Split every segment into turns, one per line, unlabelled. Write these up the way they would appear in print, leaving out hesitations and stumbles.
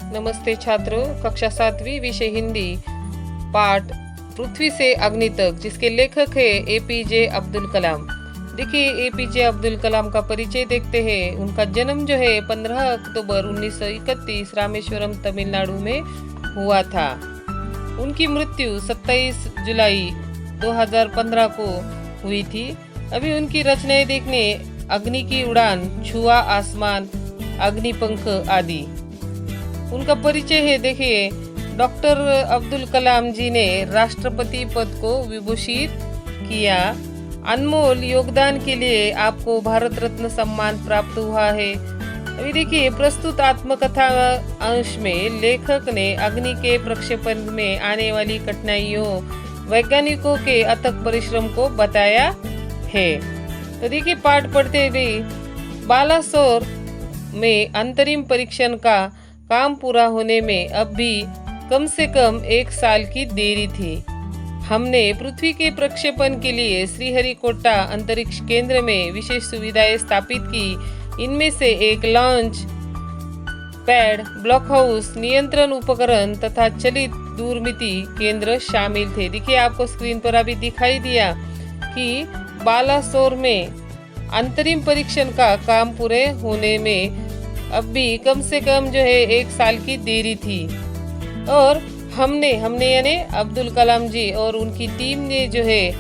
नमस्ते छात्रों, कक्षा 7वीं विषय हिंदी पाठ पृथ्वी से अग्नि तक, जिसके लेखक है एपीजे अब्दुल कलाम। देखिए, एपीजे अब्दुल कलाम का परिचय देखते हैं। उनका जन्म जो है 15 अक्टूबर 1931 रामेश्वरम तमिलनाडु में हुआ था। उनकी मृत्यु 27 जुलाई 2015 को हुई थी। अभी उनकी रचनाएं देखने, अग्नि की उड़ान, छुआ आसमान, अग्निपंख आदि। उनका परिचय है, देखिए, डॉक्टर अब्दुल कलाम जी ने राष्ट्रपति पद को विभूषित किया। अनमोल योगदान के लिए आपको भारत रत्न सम्मान प्राप्त हुआ है। अभी देखिए, प्रस्तुत आत्मकथा अंश में लेखक ने अग्नि के प्रक्षेपण में आने वाली कठिनाइयों, वैज्ञानिकों के अथक परिश्रम को बताया है। तो देखिए, पाठ पढ़ते हुए, बालासोर में अंतरिम परीक्षण का काम पूरा होने में अब भी कम से कम 1 साल की देरी थी। हमने पृथ्वी के प्रक्षेपण के लिए श्रीहरिकोटा अंतरिक्ष केंद्र में विशेष सुविधाएं स्थापित की। इनमें से एक लॉन्च पैड, ब्लॉक हाउस, नियंत्रण उपकरण तथा चलित दूरमिति केंद्र शामिल थे। देखिए, आपको स्क्रीन पर अभी दिखाई दिया कि बालासोर में अंतरिम परीक्षण का काम पूरे होने में अब भी कम से कम जो है 1 साल की देरी थी। और हमने यानी अब्दुल कलाम जी और उनकी टीम ने जो है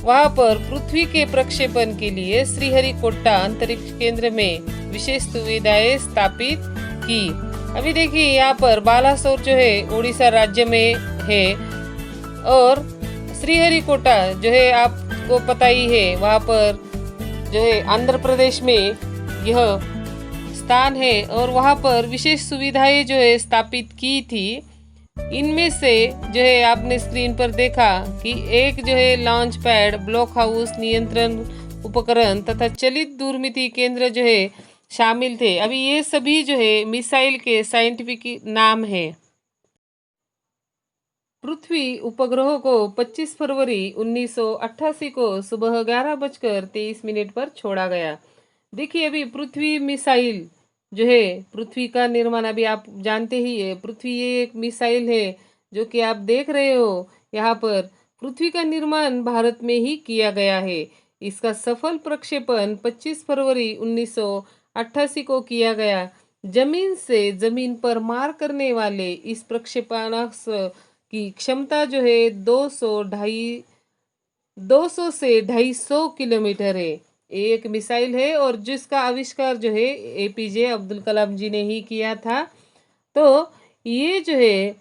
वहां पर पृथ्वी के प्रक्षेपण के लिए श्रीहरिकोटा अंतरिक्ष केंद्र में विशेष सुविधाएं स्थापित की। अभी देखिए, यहाँ पर बालासोर जो है उड़ीसा राज्य में है, और श्रीहरिकोटा जो है आपको पता ही है, वहां पर जो है आंध्र प्रदेश में यह स्थान है, और वहां पर विशेष सुविधाएं जो है स्थापित की थी। इनमें से जो है आपने स्क्रीन पर देखा कि एक जो है लॉन्च पैड, ब्लॉक हाउस, नियंत्रण उपकरण तथा चलित दूरमिति केंद्र जो है शामिल थे। अभी ये सभी जो है मिसाइल के साइंटिफिक नाम है। पृथ्वी उपग्रह को 25 फरवरी 1988 को सुबह 11:23 पर छोड़ा गया। देखिए, अभी पृथ्वी मिसाइल जो है, पृथ्वी का निर्माण अभी आप जानते ही है। पृथ्वी ये एक मिसाइल है जो कि आप देख रहे हो यहाँ पर। पृथ्वी का निर्माण भारत में ही किया गया है। इसका सफल प्रक्षेपण 25 फरवरी 1988 को किया गया। जमीन से जमीन पर मार करने वाले इस प्रक्षेपणास्त्र की क्षमता जो है 200 से 250 किलोमीटर है। एक मिसाइल है, और जिसका आविष्कार जो है एपीजे अब्दुल कलाम जी ने ही किया था। तो ये जो है,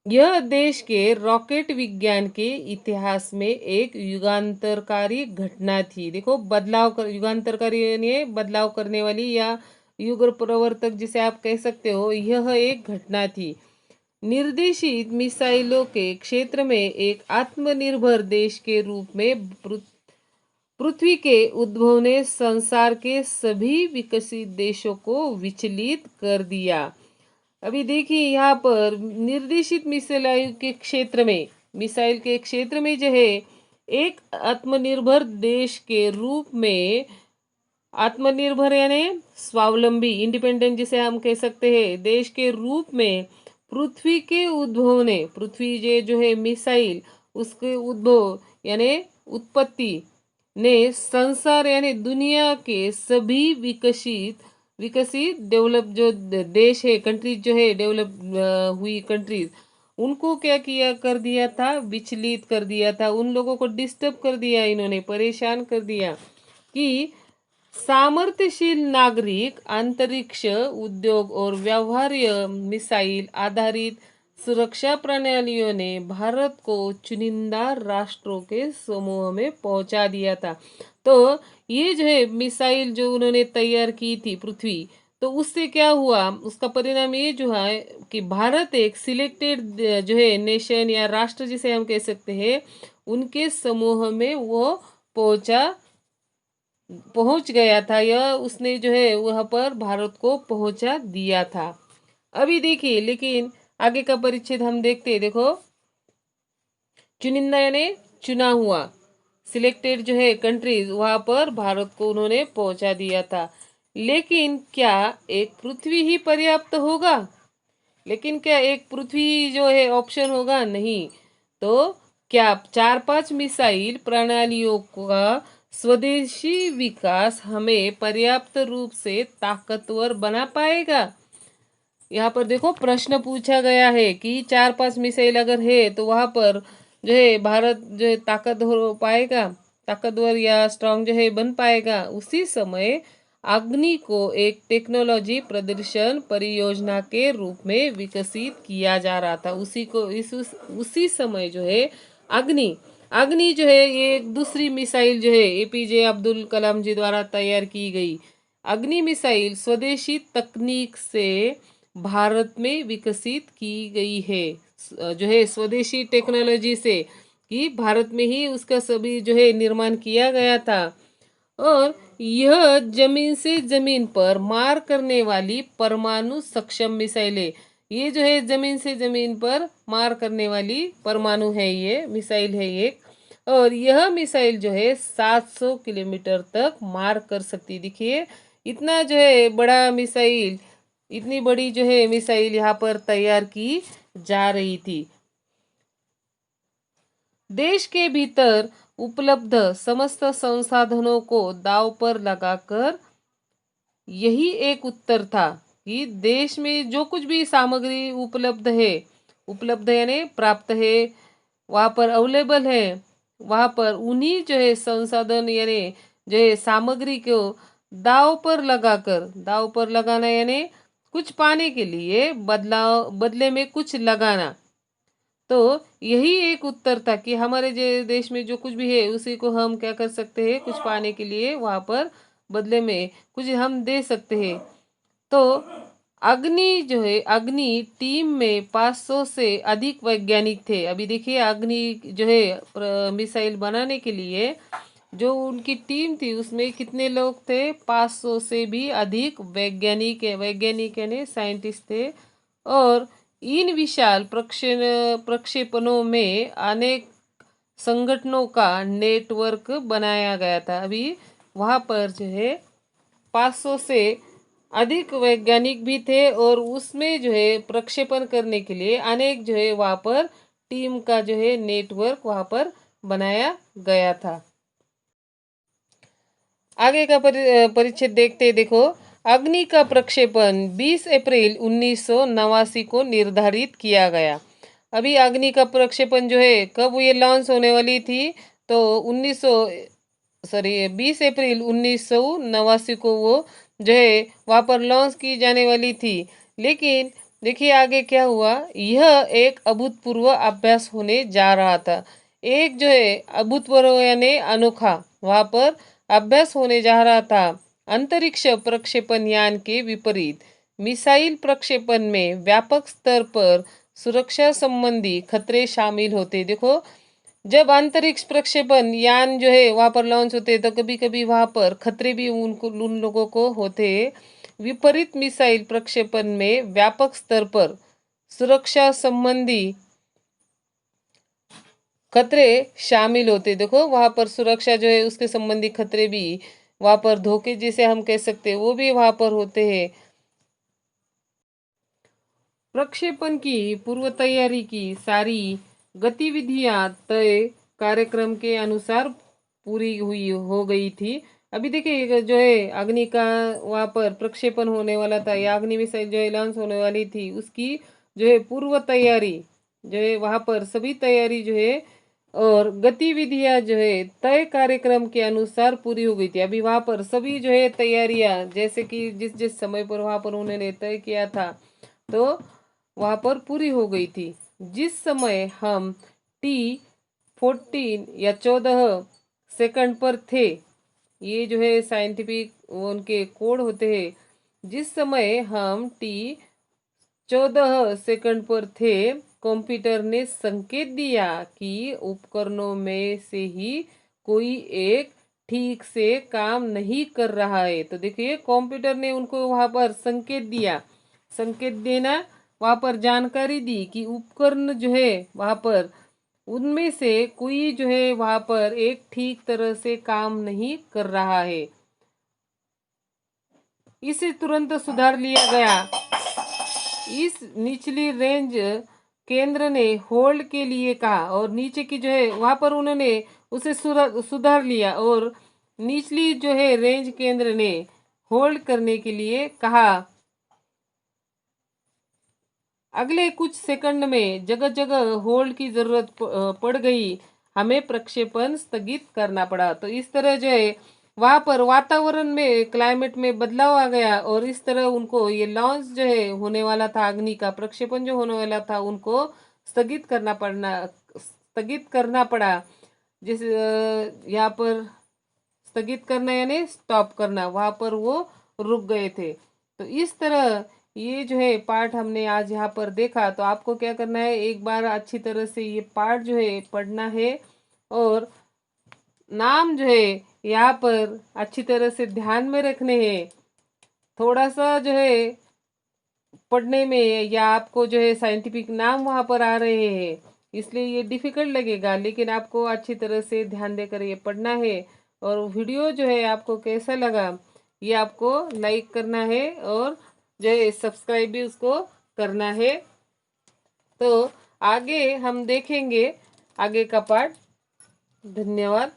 यह देश के रॉकेट विज्ञान के इतिहास में एक युगांतरकारी घटना थी। देखो, युगांतरकारी यानी बदलाव करने वाली या युग प्रवर्तक जिसे आप कह सकते हो, यह एक घटना थी। निर्देशित मिसाइलों के क्षेत्र में एक आत्मनिर्भर देश के रूप में पृथ्वी के उद्भव ने संसार के सभी विकसित देशों को विचलित कर दिया। अभी देखिए, यहाँ पर निर्देशित मिसाइल के क्षेत्र में जो है एक आत्मनिर्भर देश के रूप में, आत्मनिर्भर यानी स्वावलंबी, इंडिपेंडेंट जिसे हम कह सकते हैं, देश के रूप में पृथ्वी के उद्भव ने, पृथ्वी जो है मिसाइल, उसके उद्भव यानी उत्पत्ति ने संसार यानी दुनिया के सभी विकसित डेवलप जो देश है, कंट्रीज जो है, डेवलप हुई कंट्रीज, उनको क्या किया कर दिया था, विचलित कर दिया था। उन लोगों को डिस्टर्ब कर दिया, इन्होंने परेशान कर दिया कि सामर्थ्यशील नागरिक, अंतरिक्ष उद्योग और व्यवहार्य मिसाइल आधारित सुरक्षा प्रणालियों ने भारत को चुनिंदा राष्ट्रों के समूह में पहुंचा दिया था। तो ये जो है मिसाइल जो उन्होंने तैयार की थी पृथ्वी, तो उससे क्या हुआ, उसका परिणाम ये जो है कि भारत एक सिलेक्टेड जो है नेशन या राष्ट्र जिसे हम कह सकते हैं, उनके समूह में वो पहुंच गया था, या उसने जो है वहां पर भारत को पहुंचा दिया था। अभी देखिए, लेकिन आगे का परिच्छेद हम देखते हैं। देखो, चुनिंदा यानी चुना हुआ, सिलेक्टेड जो है कंट्रीज, वहां पर भारत को उन्होंने पहुंचा दिया था। लेकिन क्या एक पृथ्वी ही पर्याप्त होगा? लेकिन क्या एक पृथ्वी जो है ऑप्शन होगा? नहीं। तो क्या 4-5 मिसाइल प्रणालियों का स्वदेशी विकास हमें पर्याप्त रूप से ताकतवर बना पाएगा? यहाँ पर देखो प्रश्न पूछा गया है कि 4-5 मिसाइल अगर है तो वहां पर जो है भारत जो है ताकतवर हो पाएगा, ताकतवर या स्ट्रांग जो है बन पाएगा। उसी समय अग्नि को एक टेक्नोलॉजी प्रदर्शन परियोजना के रूप में विकसित किया जा रहा था। उसी समय जो है अग्नि अग्नि जो है ये एक दूसरी मिसाइल जो है एपीजे अब्दुल कलाम जी द्वारा तैयार की गई अग्नि मिसाइल स्वदेशी तकनीक से भारत में विकसित की गई है। जो है स्वदेशी टेक्नोलॉजी से कि भारत में ही उसका सभी जो है निर्माण किया गया था। और यह जमीन से जमीन पर मार करने वाली परमाणु सक्षम मिसाइल है। ये जो है जमीन से जमीन पर मार करने वाली परमाणु है, ये मिसाइल है एक। और यह मिसाइल जो है 700 किलोमीटर तक मार कर सकती। देखिए इतना जो है बड़ा मिसाइल, इतनी बड़ी जो है मिसाइल यहाँ पर तैयार की जा रही थी। देश के भीतर उपलब्ध समस्त संसाधनों को दांव पर लगाकर यही एक उत्तर था कि देश में जो कुछ भी सामग्री उपलब्ध है यानी प्राप्त है, वहाँ पर अवेलेबल है, वहाँ पर उन्हीं जो है संसाधन यानी जो है सामग्री को दाव पर लगाना यानी कुछ पाने के लिए बदले में कुछ लगाना। तो यही एक उत्तर था कि हमारे देश में जो कुछ भी है उसी को हम क्या कर सकते हैं, कुछ पाने के लिए वहाँ पर बदले में कुछ हम दे सकते हैं। तो अग्नि टीम में 500 से अधिक वैज्ञानिक थे। अभी देखिए अग्नि जो है मिसाइल बनाने के लिए जो उनकी टीम थी उसमें कितने लोग थे? 500 से भी अधिक वैज्ञानिक यानी साइंटिस्ट थे। और इन विशाल प्रक्षेपणों में अनेक संगठनों का नेटवर्क बनाया गया था। अभी वहाँ पर जो है 500 से अधिक वैज्ञानिक भी थे और उसमें जो है प्रक्षेपण करने के लिए अनेक जो है वहाँ पर टीम का जो है नेटवर्क वहाँ पर बनाया गया था। आगे का परिच्छेद देखते देखो। अग्नि का प्रक्षेपण 20 अप्रैल 1989 को निर्धारित किया गया। अभी अग्नि का प्रक्षेपण जो है कब ये लॉन्च होने वाली थी? तो 20 अप्रैल 1989 को वो जो है वहाँ पर लॉन्च की जाने वाली थी। लेकिन देखिए आगे क्या हुआ, यह एक अभूतपूर्व अभ्यास होने जा रहा था। एक जो है अभूतपूर्व यानी अनोखा वहाँ पर अभ्यास होने जा रहा था। अंतरिक्ष प्रक्षेपण यान के विपरीत मिसाइल प्रक्षेपण में व्यापक स्तर पर सुरक्षा संबंधी खतरे शामिल होते। देखो जब अंतरिक्ष प्रक्षेपण यान जो है वहां पर लॉन्च होते तो कभी कभी वहां पर खतरे भी उन लोगों को होते। विपरीत मिसाइल प्रक्षेपण में व्यापक स्तर पर सुरक्षा संबंधी खतरे शामिल होते। देखो वहां पर सुरक्षा जो है उसके संबंधी खतरे भी वहां पर धोखे जिसे हम कह सकते हैं वो भी वहां पर होते हैं। प्रक्षेपण की पूर्व तैयारी की सारी गतिविधियां तय कार्यक्रम के अनुसार पूरी हुई हो गई थी। अभी देखिए जो है अग्नि का वहां पर प्रक्षेपण होने वाला था या अग्नि मिसाइल जो है लॉन्च होने वाली थी उसकी जो है पूर्व तैयारी जो है वहां पर सभी तैयारी जो है और गतिविधियां जो है तय कार्यक्रम के अनुसार पूरी हो गई थी। अभी वहां पर सभी जो है तैयारियां जैसे कि जिस जिस समय पर वहां पर उन्होंने तय किया था तो वहां पर पूरी हो गई थी। जिस समय हम T14 या 14 सेकंड पर थे, ये जो है साइंटिफिक उनके कोड होते हैं। जिस समय हम T14 सेकंड पर थे कंप्यूटर ने संकेत दिया कि उपकरणों में से ही कोई एक ठीक से काम नहीं कर रहा है। तो देखिए कंप्यूटर ने उनको वहां पर संकेत देना वहां पर जानकारी दी कि उपकरण जो है वहां पर उनमें से कोई जो है वहां पर एक ठीक तरह से काम नहीं कर रहा है। इसे तुरंत सुधार लिया गया। इस निचली रेंज केंद्र ने होल्ड के लिए कहा और नीचे की जो है वहां पर उन्होंने उसे सुधार लिया और निचली जो है रेंज केंद्र ने होल्ड करने के लिए कहा। अगले कुछ सेकंड में जगह जगह होल्ड की जरूरत पड़ गई, हमें प्रक्षेपण स्थगित करना पड़ा। तो इस तरह जो है वहां पर वातावरण में क्लाइमेट में बदलाव आ गया और इस तरह उनको ये लॉन्च जो है होने वाला था, अग्नि का प्रक्षेपण जो होने वाला था उनको स्थगित करना पड़ा। जिस यहाँ पर स्थगित करना यानी स्टॉप करना, वहां पर वो रुक गए थे। तो इस तरह ये जो है पार्ट हमने आज यहाँ पर देखा। तो आपको क्या करना है, एक बार अच्छी तरह से ये पार्ट जो है पढ़ना है और नाम जो है यहाँ पर अच्छी तरह से ध्यान में रखने हैं। थोड़ा सा जो है पढ़ने में या आपको जो है साइंटिफिक नाम वहाँ पर आ रहे हैं, इसलिए ये डिफिकल्ट लगेगा, लेकिन आपको अच्छी तरह से ध्यान देकर ये पढ़ना है। और वीडियो जो है आपको कैसा लगा ये आपको लाइक करना है और जो है सब्सक्राइब भी उसको करना है। तो आगे हम देखेंगे आगे का पार्ट। धन्यवाद।